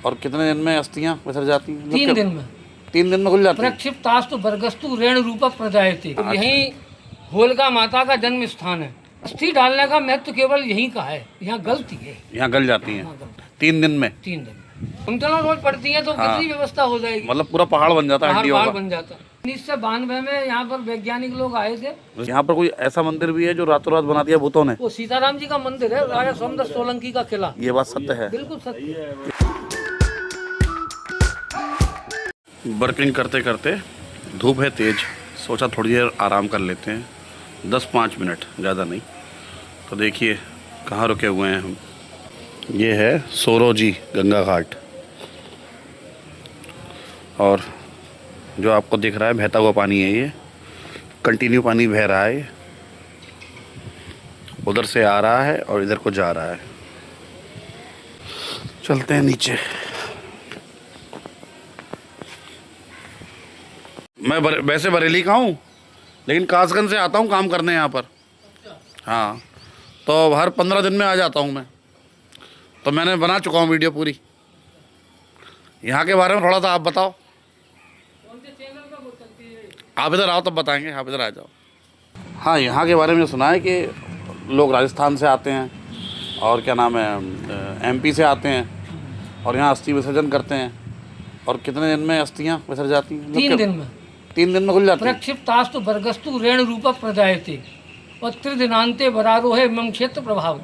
और कितने दिन में अस्थियां विसर जाती हैं? 3 दिन में। 3 दिन में खुल जाती हैं? प्रक्षिप्तास्तु बरगस्तु रेण रूप प्रजायते। यही होलिका माता का जन्म स्थान है। अस्थि डालने का महत्व केवल यहीं का है, यहाँ गलती है। यहाँ गल जाती हैं 3 दिन में? 3 दिन कुंतलों रोज पड़ती है तो कितनी व्यवस्था हो जाएगी? मतलब पूरा पहाड़ बन जाता है हड्डियों पहाड़ का? बन जाता है। 1992 में यहाँ पर वैज्ञानिक लोग आए थे। यहाँ पर कोई ऐसा मंदिर भी है जो रातों रात बना दिया भूतों ने? वो सीताराम जी का मंदिर है, राजा सोमदत्त सोलंकी का किला। ये बात सत्य है? बिल्कुल सत्य। वर्किंग करते करते धूप है तेज, सोचा थोड़ी देर आराम कर लेते हैं, 10-5 मिनट, ज़्यादा नहीं। तो देखिए कहाँ रुके हुए हैं हम। ये है सोरोजी गंगा घाट, और जो आपको दिख रहा है बहता हुआ पानी है, ये कंटिन्यू पानी बह रहा है, उधर से आ रहा है और इधर को जा रहा है। चलते हैं नीचे। मैं वैसे बरेली का हूँ, लेकिन कासगंज से आता हूँ काम करने यहाँ पर। हाँ, तो हर 15 दिन में आ जाता हूँ मैं। तो मैंने बना चुका हूँ वीडियो पूरी। यहाँ के बारे में थोड़ा सा आप बताओ। आप इधर आओ तब बताएंगे, आप इधर आ जाओ। हाँ, यहाँ के बारे में सुना है कि लोग राजस्थान से आते हैं और क्या नाम है MP से आते हैं और यहाँ अस्थि विसर्जन करते हैं। और कितने दिन में अस्थियाँ विसर जाती हैं? 3 दिन में। 3 दिन में खुल जाती हैं? प्रक्षिप्तास्तु बरगस्तु रेण रूप प्रजायते और त्रिदिनांते बरारोहे मम क्षेत्र प्रभाव।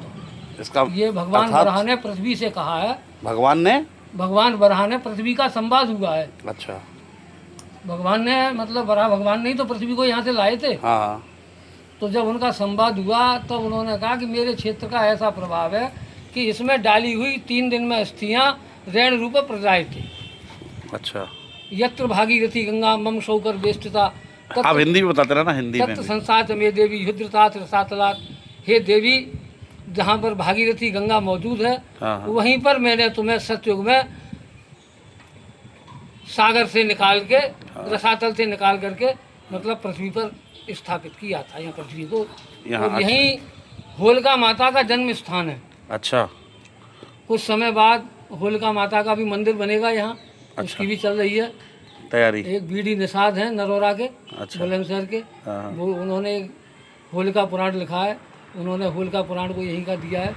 इसका ये भगवान बराह ने पृथ्वी से कहा है। भगवान बराह ने पृथ्वी का संवाद हुआ है। अच्छा, भगवान ने मतलब बराह भगवान ने ही तो पृथ्वी को यहाँ से लाए थे। हाँ। तो जब उनका संवाद हुआ तब उन्होंने कहा कि मेरे क्षेत्र का ऐसा प्रभाव है कि इसमें डाली हुई 3 दिन में अस्थियाँ रेण रूप प्रजायते। अच्छा। यत्र भागीरथी गंगा मम शौकर बेष्टता। आप हिंदी में बताते रहे ना, हिंदी में। तत्व संसाच में देवी युद्रतात रसातलात। हे देवी, जहाँ पर भागीरथी गंगा मौजूद है, वहीं पर मैंने तुम्हें सतयुग में सागर से निकाल के, रसातल से निकाल करके मतलब पृथ्वी पर स्थापित किया था, यहाँ पृथ्वी को। और यहीं होलिका माता का जन्म स्थान है। अच्छा। कुछ समय बाद होलिका माता का भी मंदिर बनेगा यहाँ। अच्छा। उसकी भी चल रही है तैयारी। एक BD निषाद हैं नरोरा के, बुलंदशहर के, वो उन्होंने होलिका पुराण लिखा है। उन्होंने होलिका पुराण को यहीं का दिया है,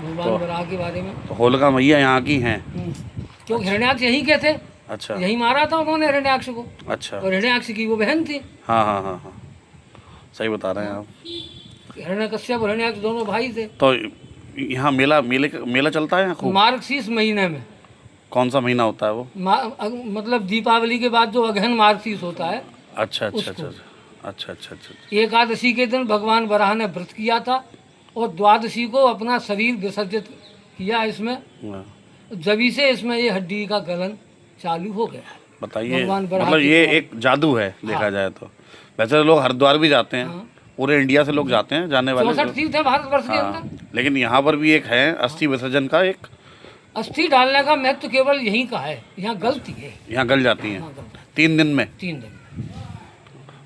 भगवान बराह के बारे में। तो होलिका मैया यहाँ की हैं, क्योंकि हिरण्याक्ष यहीं के थे। अच्छा। यहीं मारा था उन्होंने हिरण्याक्ष को। अच्छा। और हिरण्याक्ष की वो बहन थी। हाँ हाँ हाँ हाँ, सही बता रहे हैं आप। हिरण्यकश्यप और हिरण्याक्ष दोनों भाई थे। तो यहाँ मेला चलता है खूब? मार्गशीर्ष महीने में। कौन सा महीना होता है वो? मतलब दीपावली के बाद जो अगहन मार्गशीर्ष होता है। अच्छा अच्छा अच्छा अच्छा अच्छा अच्छा। एकादशी के दिन भगवान बराह ने व्रत किया था और द्वादशी को अपना शरीर विसर्जित किया इसमें। जभी से इसमें ये हड्डी का गलन चालू हो गया। बताइए, मतलब ये एक जादू है देखा जाए तो। वैसे लोग हरिद्वार भी जाते हैं, पूरे इंडिया से लोग जाते हैं, जाने वाले 64 तीर्थ है भारतवर्ष के अंदर। लेकिन यहाँ पर भी एक है अस्थि विसर्जन का। एक अस्थि डालने का महत्व केवल यहीं का है, यहाँ गलती है। यहाँ गल जाती है 3 दिन में? 3 दिन।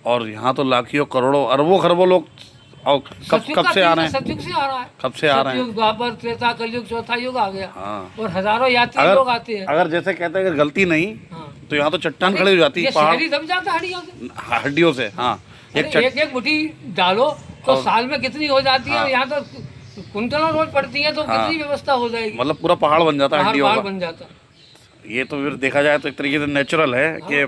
और यहाँ तो लाखों करोड़ों अरबों खरबों लोग कब से आ रहे हैं? सतयुग से आ रहा है। कब से आ रहे हैं? सतयुग, द्वापर, त्रेता, कलयुग, चौथा युग आ गया। हाँ। और हजारों यात्री लोग आते हैं। अगर जैसे कहते हैं अगर गलती नहीं, तो यहाँ तो चट्टान खड़ी हो जाती है, पहाड़ दब जाता है हड्डियों से। हाँ, एक मुट्ठी डालो तो साल में कितनी हो जाती है। यहाँ तो कुंतलों रोज पड़ती है तो कितनी व्यवस्था हो जाएगी। मतलब पूरा पहाड़ बन जाता है हड्डियों का। बन जाता। ये तो फिर देखा जाए तो एक तरीके से नेचुरल है कि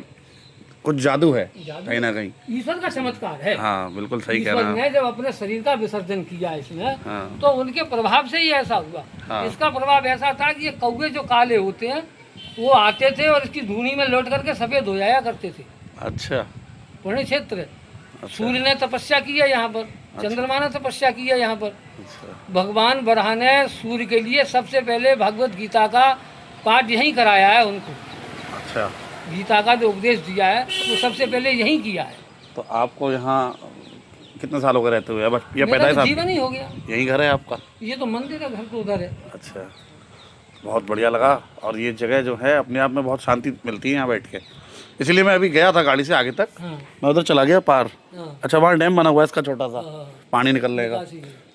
कुछ जादू है कहीं ना कहीं, ईश्वर का चमत्कार है। हाँ बिल्कुल सही कह रहे हैं। जब अपने शरीर का विसर्जन किया इसमें, तो उनके प्रभाव से ही ऐसा हुआ। इसका प्रभाव ऐसा था कि ये कौवे जो काले होते हैं वो आते थे और इसकी धूनी में लौट करके सफेद हो जाया करते थे। अच्छा। पुण्य क्षेत्र। सूर्य ने तपस्या की है यहाँ पर, चंद्रमा ने तपस्या की है यहाँ पर। भगवान बराह ने सूर्य के लिए सबसे पहले भगवत गीता का पाठ यहीं कराया है उनको। अच्छा। गीता का जो उपदेश दिया है वो सबसे पहले यहीं किया है। तो आपको यहाँ कितने साल हो गए रहते हुए? अब ये पैदा जीवन ही हो गया। यही घर है आपका? ये तो मंदिर है, घर तो उधर है। अच्छा, बहुत बढ़िया लगा। और ये जगह जो है अपने आप में बहुत शांति मिलती है यहाँ बैठ के, इसलिए मैं अभी गया था गाड़ी से आगे तक। मैं उधर चला गया पार। अच्छा, वहाँ डैम बना हुआ है इसका छोटा सा, पानी निकलने का।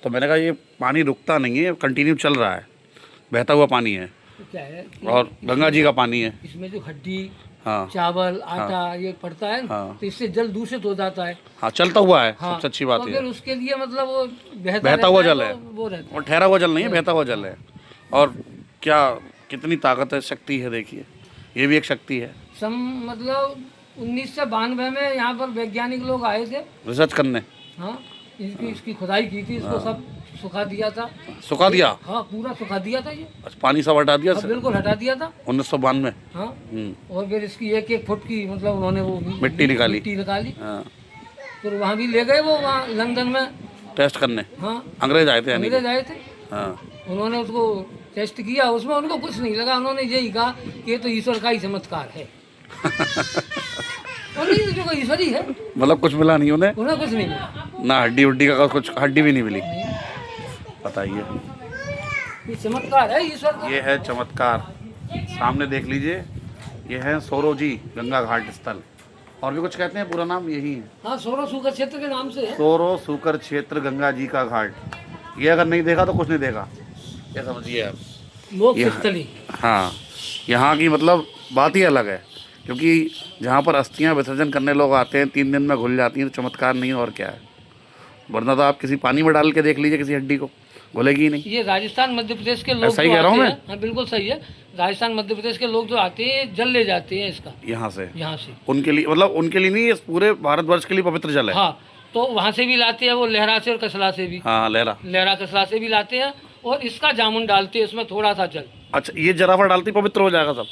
तो मैंने कहा ये पानी रुकता नहीं है, कंटिन्यू चल रहा है, बहता हुआ पानी है। तो क्या है कि और गंगा जी का पानी है। इसमें जो हड्डी, हाँ चावल, आटा ये पड़ता है ना, हाँ। तो इससे जल दूषित हो जाता है। हाँ, चलता हुआ है, हाँ, सबसे अच्छी बात तो ये फिर है। उसके लिए मतलब वो बहता हुआ जल तो है, वो रहता और ठहरा हुआ जल नहीं है, बहता हुआ जल है। और क्या कितनी ताकत है, शक्ति है, देखिए ये भी एक शक्ति है। मतलब 1992 में यहाँ पर वैज्ञानिक लोग आए थे, रिसर्च करने। हाँ, इसकी खुदाई की थी, इसको सब सुखा दिया था। सुखा दिया? हाँ, पूरा सुखा दिया था ये। अच्छा, पानी सब हटा दिया? हाँ, बिल्कुल हटा दिया था 1992। हाँ, और फिर इसकी 1-1 फुट की मतलब उन्होंने वो मिट्टी निकाली। हाँ। फिर वहाँ भी ले गए वो, वहाँ लंदन में टेस्ट करने। हाँ, अंग्रेज आए थे यानी कि? अंग्रेज आए थे। हाँ। उन्होंने उसको टेस्ट किया, उसमें उनको कुछ नहीं लगा। उन्होंने यही कहा कि ये तो ईश्वर का ही चमत्कार है। और नहीं, जो ईश्वर ही है। मतलब कुछ मिला नहीं उन्हें कुछ नहीं मिला, ना हड्डी उड्डी का, कुछ हड्डी भी नहीं मिली। बताइए, ये चमत्कार है ईश्वर का। ये है चमत्कार। सामने देख लीजिए, ये है सोरोजी गंगा घाट स्थल, और भी कुछ कहते हैं, पूरा नाम यही है। हाँ, सोरो सूकर क्षेत्र के नाम से है। सोरो सूकर क्षेत्र गंगा जी का घाट। ये अगर नहीं देखा तो कुछ नहीं देखा, ये समझिए आप। लोक स्थली। हाँ, यहाँ की मतलब बात ही अलग है, क्योंकि जहाँ पर अस्थियाँ विसर्जन करने लोग आते हैं 3 दिन में घुल जाती हैं, तो चमत्कार नहीं और क्या है। वरना तो आप किसी पानी में डाल के देख लीजिए, किसी हड्डी को घुलेगी ही नहीं। ये राजस्थान मध्य प्रदेश के लोग सही कह रहा हूँ मैं? हाँ, बिल्कुल सही है। राजस्थान मध्य प्रदेश के लोग जो आते हैं जल ले जाते हैं इसका, यहाँ से। उनके लिए, मतलब उनके लिए नहीं, ये पूरे भारतवर्ष के लिए पवित्र जल है। हाँ, तो वहाँ से भी लाते हैं वो, लहरा से और कसला से भी। हाँ, लहरा कसला से भी लाते हैं, और इसका जामुन डालते हैं उसमें थोड़ा सा जल। अच्छा, ये जराफा डालती पवित्र हो जाएगा सब?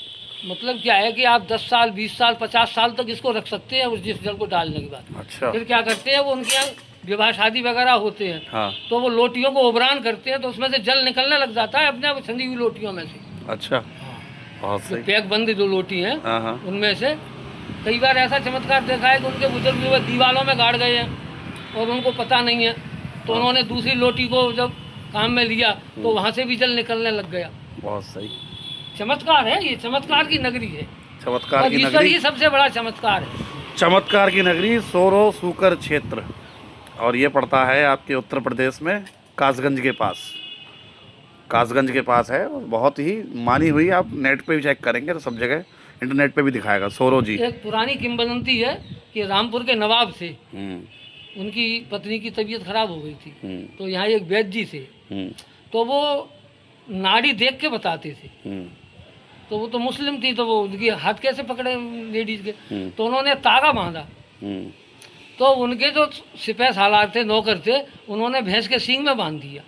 मतलब क्या है कि आप 10 साल, 20 साल, 50 साल तक इसको रख सकते हैं, उस जिस जल को डालने के बाद। अच्छा। फिर क्या करते हैं वो, उनके यहाँ विवाह शादी वगैरह होते हैं। हाँ। तो वो लोटियों को उबरान करते हैं, तो उसमें से जल निकलने लग जाता है अपने आप, ठंडी हुई लोटियों में से। अच्छा, बहुत सही। पैक बंद जो लोटी हैं उनमें से कई बार ऐसा चमत्कार देखा है कि उनके बुजुर्ग जो दीवारों में गाड़ गए हैं और उनको पता नहीं है, तो उन्होंने दूसरी लोटी को जब काम में लिया तो वहाँ से भी जल निकलने लग गया। बहुत सही। चमत्कार है ये, चमत्कार की नगरी है। चमत्कार की ईश्वर नगरी, ही सबसे बड़ा चमत्कार है। चमत्कार की नगरी सोरो सूकर क्षेत्र, और ये पड़ता है आपके उत्तर प्रदेश में कासगंज के पास। कासगंज के पास है, बहुत ही मानी हुई, आप नेट पे भी चेक करेंगे तो सब जगह इंटरनेट पे भी दिखाएगा सोरो जी। एक पुरानी किंवदंती है कि रामपुर के नवाब से उनकी पत्नी की तबीयत खराब हो गई थी, तो यहाँ एक वैद्य जी थे, तो वो नाड़ी देख के बताते थे। तो वो तो मुस्लिम थी, तो वो उनकी हाथ कैसे पकड़े लेडीज के, तो उन्होंने तागा बांधा। तो उनके जो सिपाही सालार थे, नौकर थे, उन्होंने भैंस के सींग में बांध दिया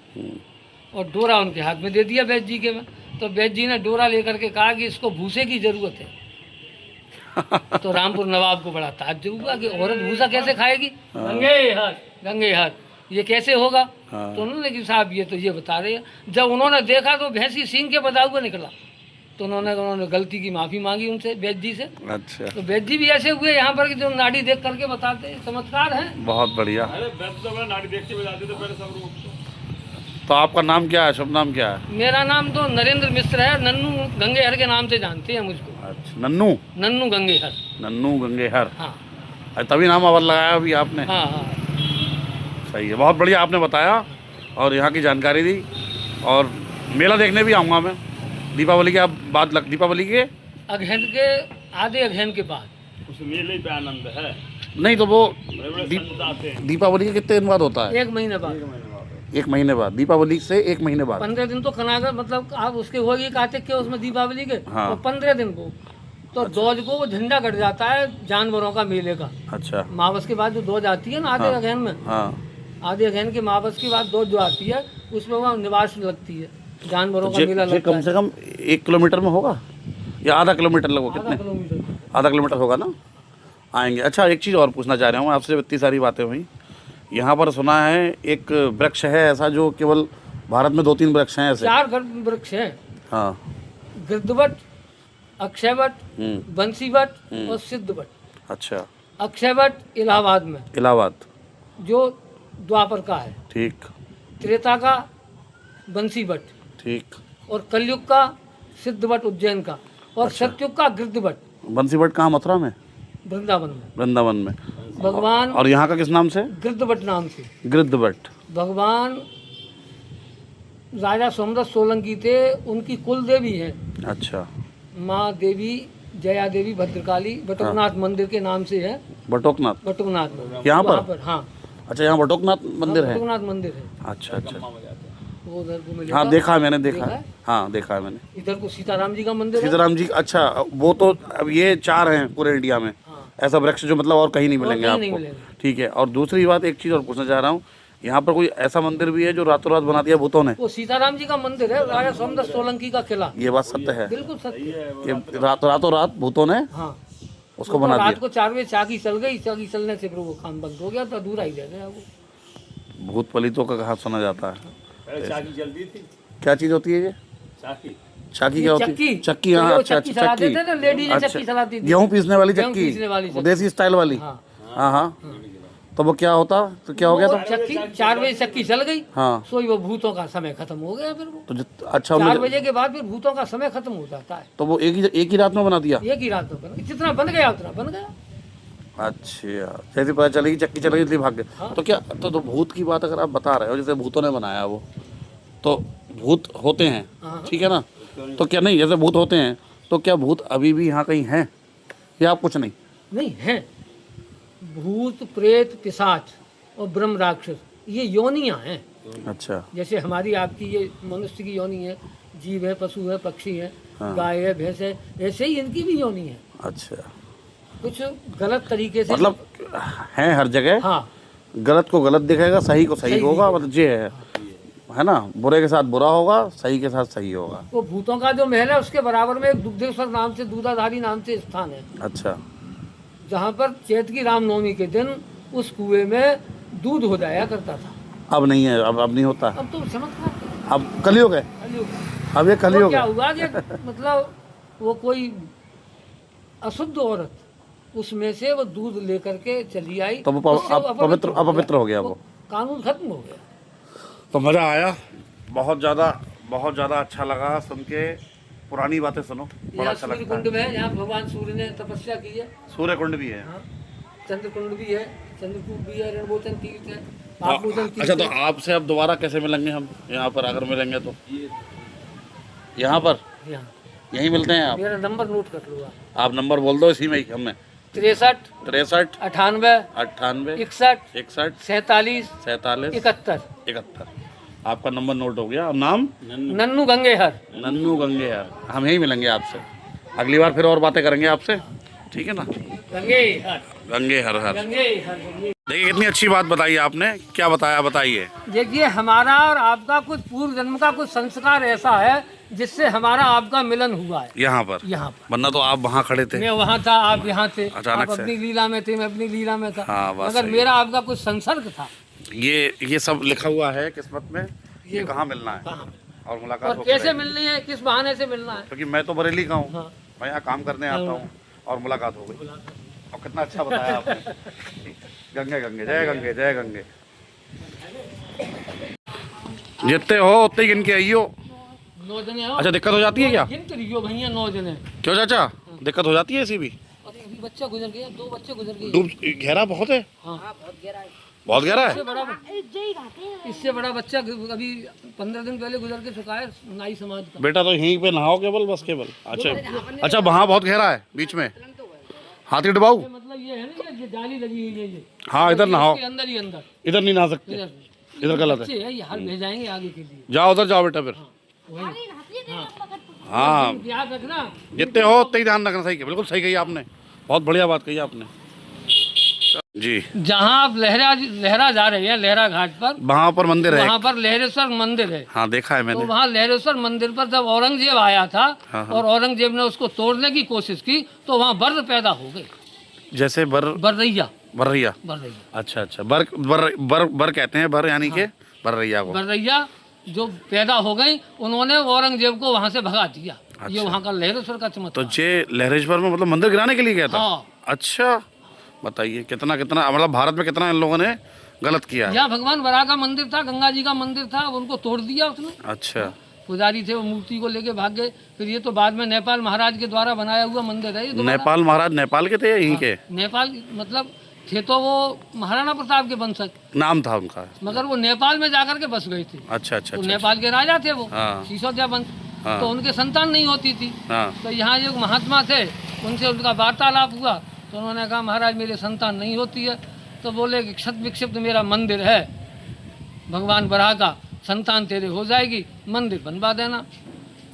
और डोरा उनके हाथ में दे दिया वैद्य जी के में। तो वैद्य जी ने डोरा लेकर के कहा कि इसको भूसे की जरूरत है। तो रामपुर नवाब को बड़ा ताज्जुब हुआ कि औरत भूसा कैसे खाएगी, गंगे हाथ ये कैसे होगा। तो उन्होंने कि साहब ये तो ये बता रहे हैं। जब उन्होंने देखा तो भैंस की सींग के बता हुआ निकला, तो उन्होंने गलती की माफ़ी मांगी उनसे, वैद्य जी से। अच्छा। तो वैद्य जी भी ऐसे हुए यहाँ पर कि जो नाड़ी देख करके बताते हैं, चमत्कार है। बहुत बढ़िया। अरे वैद्य तो नाड़ी देख के बताते थे पहले सब लोग। तो आपका नाम क्या है, शुभ नाम क्या है? मेरा नाम तो नरेंद्र मिश्र है, नन्नू गंगेहर के नाम से जानते हैं मुझको। अच्छा, नन्नू गंगेहर। नन्नू गंगेहर। हाँ, तभी नाम अवर लगाया अभी आपने। हाँ हाँ, सही है, बहुत बढ़िया आपने बताया और यहाँ की जानकारी दी। और मेला देखने भी आऊँगा मैं दीपावली के बाद, दीपावली के अगहन के आधे अगहन के बाद। उस मेले पे आनंद है। नहीं तो वो बड़े दीपावली के कितने दिन बाद होता है? 1 महीने बाद। 1 महीने बाद, दीपावली से 1 महीने बाद। 15 दिन तो कनागर, मतलब आप उसके होगी कार्तिक के उसमें दीपावली के। हाँ। तो 15 दिन को तो ध्वज को वो झंडा कट जाता है जानवरों का मेले का। अच्छा। मावस के बाद जो ध्वज आती है ना आधे अगहन में, आधे अगहन के मावस के बाद ध्वज जो आती है उसमें वहाँ निवास लगती है, जानवरों का मेला लगता है। कम से कम 1 किलोमीटर में होगा या आधा किलोमीटर लगभग? कितने? आधा किलोमीटर होगा ना। आएंगे। अच्छा, एक चीज़ और पूछना चाह रहा हूँ आपसे, इतनी सारी बातें हुई। यहाँ पर सुना है एक वृक्ष है ऐसा जो केवल भारत में 2-3 वृक्ष हैं ऐसे। 4 वृक्ष हैं। हाँ। गिरधवट, अक्षयवट, बंसीवट और सिद्धवट। अच्छा। अक्षयवट इलाहाबाद में, जो द्वापर का है। ठीक। त्रेता का बंसीवट। ठीक। और कलयुग का सिद्धवट उज्जैन का, और सतयुग का गिरधवट। बंसीवट कहाँ? मथुरा में? वृंदावन में। भगवान। और यहाँ का किस नाम से? गिरधवट नाम से। गिरधवट। भगवान राजा सोमदत्त सोलंकी थे, उनकी कुल देवी है अच्छा। माँ देवी जया देवी भद्रकाली, बटुकनाथ मंदिर के नाम से है। बटोकनाथ बटुकनाथ मंदिर यहाँ वहाँ पर? हाँ अच्छा, यहाँ बटोकनाथ मंदिर है। बटुकनाथ मंदिर है। अच्छा अच्छा। वो उधर को मिलेगा। हाँ देखा है मैंने, देखा देखा है। है? हाँ देखा है मैंने। इधर को सीताराम जी का मंदिर है। सीताराम जी, अच्छा वो तो अब ये 4 हैं पूरे इंडिया में। हाँ। ऐसा वृक्ष जो मतलब और कहीं नहीं और मिलेंगे कहीं नहीं आपको। मिलेंगे। ठीक है। और दूसरी बात, एक चीज़ और पूछना चाह रहा हूँ, यहाँ पर कोई ऐसा मंदिर भी है जो रातों रात बना दिया भूतों ने? वो सीताराम जी का मंदिर है, राजा सोमदत्त सोलंकी का किला। ये बात सत्य है बिल्कुल सत्य। कि रातों रात भूतों ने हाँ उसको बना रात दिया? को 4 बजे चाकी चल गई, चाकी चलने से फिर वो काम बंद हो गया, तो अधूरा ही रह गया वो। भूत पलितों का कहा सुना जाता है। पहले चाकी जल्दी थी। क्या चीज़ होती है ये? चाकी। चाकी क्या होती है? चक्की। चक्की, हाँ वो अच्छा चक्की अच्छा, चलाते चक्की। थे ना, लेडीज अच्छा, चक्की चलाती थी। गेहूँ पीसने वाली गेहूं चक्की, पीसने वाली वो चक्की। देसी स्टाइल वाली। हाँ हाँ हाँ। तो वो क्या होता, तो क्या हो गया वो था? चक्की 4 बजे चक्की चल गई, हाँ सोई वो भूतों का समय खत्म हो गया। फिर वो तो अच्छा 4 उन्होंने, बजे के बाद फिर भूतों का समय खत्म हो जाता है। तो वो एक ही रात में बना दिया? एक ही रात में बन, जितना बन गया उतना बन गया। अच्छा, जैसे पता चलेगी चक्की चल गई इसलिए भाग गए। हाँ। तो क्या, तो भूत की बात अगर आप बता रहे हो, जैसे भूतों ने बनाया वो, तो भूत होते हैं, हाँ। ठीक है ना? तो क्या नहीं, जैसे भूत होते हैं तो क्या भूत अभी भी यहाँ कहीं हैं या कुछ नहीं? नहीं है, भूत प्रेत पिशाच और ब्रह्म राक्षस ये योनियां हैं। अच्छा जैसे हमारी आपकी ये मनुष्य की योनि है, जीव है, पशु है, पक्षी है, हाँ। गाय है, भैंस है, ऐसे ही इनकी भी योनि है। अच्छा, कुछ गलत तरीके से मतलब हैं हर जगह। हाँ गलत को गलत दिखेगा, सही को सही सही होगा, दिखेगा। मतलब ये है ना? बुरे के साथ बुरा होगा, सही के साथ सही होगा। वो भूतों का जो महल है उसके बराबर में एक दुग्धेश्वर नाम से, दूधाधारी नाम से स्थान है, अच्छा जहाँ पर चैत की रामनवमी के दिन उस कुएं में दूध हो जाया करता था। अब नहीं है, अब नहीं होता। अब तो चमत्कार अब कलयुग है, कलयुग। अब ये तो कलयुग क्या है। हुआ कि मतलब वो कोई अशुद्ध औरत उसमें से वो दूध लेकर के चली आई, तो वो उससे वो अपवित्र हो गया वो। कानून खत्म हो गया। तो मज़ा आया, बहुत ज़्यादा अच्छा लगा सुन के। पुरानी बातें सुनो, बड़ा यहाँ अच्छा सूर्य लगता कुंड है। में है, यहाँ भगवान सूर्य ने तपस्या की है। सूर्य कुंड भी है। हाँ, चंद्र कुंड भी है, चंद्रकूट भी है, रणभोजन तीर्थ है, पापमोचन तीर्थ अच्छा, तो है। आपसे अब दोबारा कैसे मिलेंगे हम यहाँ पर, अगर मिलेंगे तो? यहाँ पर यहाँ यहीं मिलते हैं आप? मेरा नंबर नोट कर लो आप नंबर बोल दो इसी में ही हमें। 63 63 98 98 61 61 47 47 71। 71। आपका नंबर नोट हो गया। अब नाम? नन्नू गंगेहर। नन्नू गंगेहर। हम यहीं मिलेंगे आपसे, अगली बार फिर और बातें करेंगे आपसे, ठीक है ना? गंगेहर गंगेहर हर। गंगेहर। देखिए कितनी अच्छी बात बताई आपने। क्या बताया, बताइए। देखिए हमारा और आपका कुछ पूर्व जन्म का कुछ संस्कार ऐसा है जिससे हमारा आपका मिलन हुआ है यहाँ पर यहाँ पर। वरना तो आप वहाँ खड़े थे। मैं वहाँ था, आप यहाँ थे। अचानक आप से। अपनी लीला में थे, मैं अपनी लीला में था। हाँ, बात मगर सही मेरा आपका कुछ संसर्ग था। ये सब लिखा हुआ है किस्मत में, ये ये कहाँ मिलना है कहाँ और मुलाकात और हो कैसे मिलनी है, किस बहाने से मिलना है। क्योंकि मैं तो बरेली का हूँ, हाँ। मैं यहाँ काम करने आता हूँ और मुलाकात हो गई। और कितना अच्छा बताया आपने। गंगे गंगे जय गंगे जय गंगे। जितने हो उतने गिन के आइयो। 9 जने हो। अच्छा, दिक्कत हो जाती है क्या? गिन के रहियो भैया, 9 जने। क्यों चाचा, दिक्कत हो जाती है ऐसी भी? अरे अभी बच्चा गुजर गया, 2 बच्चे गुजर गए। डूब गहरा बहुत है? हाँ बहुत गहरा इससे है? बड़ा इससे बड़ा बच्चा अभी 15 दिन पहले गुजर के चुका है, नाई समाज का। बेटा तो यहीं पे नहाओ केवल, बस केवल। अच्छा वहाँ बहुत गहरा है बीच में, हाथी डुबाऊ। मतलब ये है ना, ये जाली लगी हुई है ये। हाँ इधर नहाओ, इसके अंदर ही अंदर। इधर नहीं नहा सकते, इधर इधर गलत है। बच्चे है, ये हाल भेजाएंगे आगे के लिए। जाओ उधर जाओ बेटा फिर। वही हाँ, याद रखना। जितने हो उतने ही ध्यान रखना। सही है, बिल्कुल सही कही आपने, बहुत बढ़िया बात कही आपने जी। जहाँ आप लहरा जा रहे हैं, लहरा घाट पर, वहाँ पर मंदिर है? वहाँ पर लहरेश्वर मंदिर है। हाँ देखा है तो मैंने। वहाँ लहरेश्वर मंदिर पर जब औरंगजेब आया था हाँ। और औरंगजेब ने उसको तोड़ने की कोशिश की तो वहाँ बर्र पैदा हो गई। जैसे बर्रैया। बर्रैया। बर्रैया। अच्छा अच्छा, बर कहते हैं, बर यानी के बर्रैया को। बर्रैया जो पैदा हो गई, उन्होंने औरंगजेब को वहाँ से भगा दिया। ये अच्छा। वहाँ का लहरेश्वर का तो चमत्कार। ये लहरेश्वर में मतलब मंदिर गिराने के लिए गया था? हाँ। अच्छा, बताइए कितना मतलब भारत में कितना इन लोगों ने गलत किया है। यहाँ भगवान बराह का मंदिर था, गंगा जी का मंदिर था, उनको तोड़ दिया उसने। अच्छा, पुजारी थे, वो मूर्ति को लेके भाग गए। फिर ये तो बाद में नेपाल महाराज के द्वारा बनाया हुआ मंदिर है ये दोबारा। नेपाल महाराज नेपाल के थे या यहीं के? नेपाल मतलब थे तो वो महाराणा प्रताप के वंशज, नाम था उनका। मगर वो नेपाल में जाकर के बस गए थे। अच्छा अच्छा तो अच्छा। नेपाल के राजा थे वो, हाँ। सिसोदिया वंश। हाँ। तो उनके संतान नहीं होती थी। हाँ तो यहाँ जो महात्मा थे उनसे उनका वार्तालाप हुआ, तो उन्होंने कहा महाराज मेरे संतान नहीं होती है। तो बोले कि क्षत विक्षिप्त मेरा मंदिर है भगवान बराह का, संतान तेरे हो जाएगी, मंदिर बनवा देना।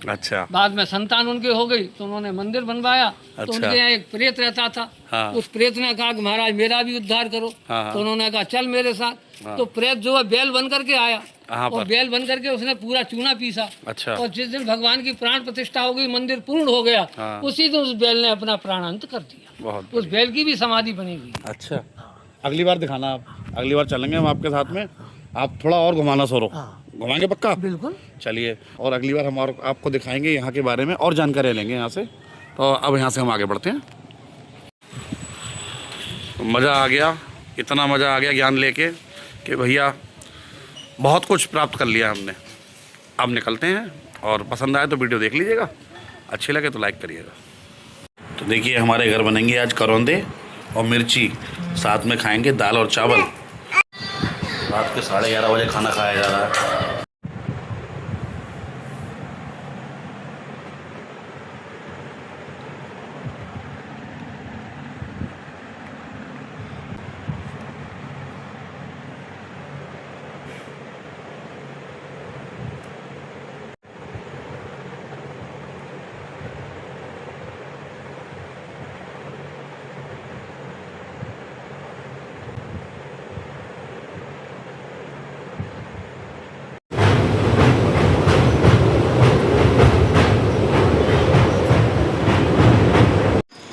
अच्छा बाद में संतान उनके हो गई तो उन्होंने मंदिर बनवाया। तो अच्छा। उनके यहाँ एक प्रेत रहता था। हाँ। उस प्रेत ने कहा कि महाराज मेरा भी उद्धार करो। हाँ, हाँ। तो उन्होंने कहा चल मेरे साथ। तो प्रेत जो है बैल बन करके आया, कहाँ और पर? बैल बन करके उसने पूरा चूना पीसा। अच्छा। और जिस दिन भगवान की प्राण प्रतिष्ठा हो गई, मंदिर पूर्ण हो गया, हाँ। उसी दिन उस बैल ने अपना प्राणांत कर दिया। बहुत उस बैल की भी समाधि बनी हुई। अच्छा। अगली बार दिखाना आप, अगली बार चलेंगे हम आपके साथ में, आप थोड़ा और घुमाना सोरो। घुमाएंगे पक्का? बिल्कुल। चलिए, और अगली बार हम और आपको दिखाएंगे यहाँ के बारे में और जानकारी लेंगे यहाँ से। तो अब यहाँ से हम आगे बढ़ते हैं। मज़ा आ गया, इतना मज़ा आ गया ज्ञान लेके कि भैया बहुत कुछ प्राप्त कर लिया हमने। अब निकलते हैं, और पसंद आए तो वीडियो देख लीजिएगा, अच्छी लगे तो लाइक करिएगा। तो देखिए हमारे घर बनेंगे आज करौंदे और मिर्ची, साथ में खाएंगे दाल और चावल। रात के 11:30 बजे खाना खाया जा रहा है।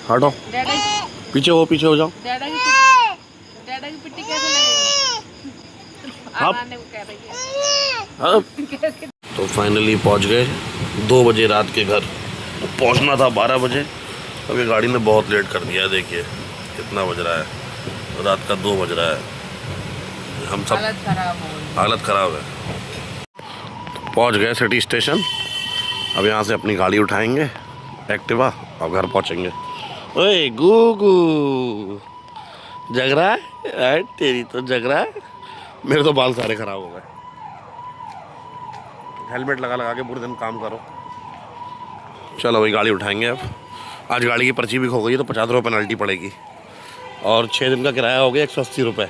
हटो, पीछे हो जाओ। डैडा की पिट्टी कैसे लगेगी? आप आने को कह रही है। तो फाइनली पहुंच गए 2 बजे रात के घर। तो पहुंचना था 12 बजे। अभी गाड़ी ने बहुत लेट कर दिया है, देखिए कितना बज रहा है, रात का 2 बज रहा है। हम सब हालत ख़राब है। पहुंच गए सिटी स्टेशन। अब यहाँ से अपनी गाड़ी उठाएंगे एक्टिवा और घर पहुँचेंगे। ओए गुगू, जग रहा है? अरे तेरी तो जग रहा है। मेरे तो बाल सारे ख़राब हो गए। हेलमेट लगा के पूरे दिन काम करो। चलो भाई गाड़ी उठाएंगे अब। आज गाड़ी की पर्ची भी खो गई तो 50 रुपये पेनल्टी पड़ेगी, और 6 दिन का किराया हो गया 180 रुपये।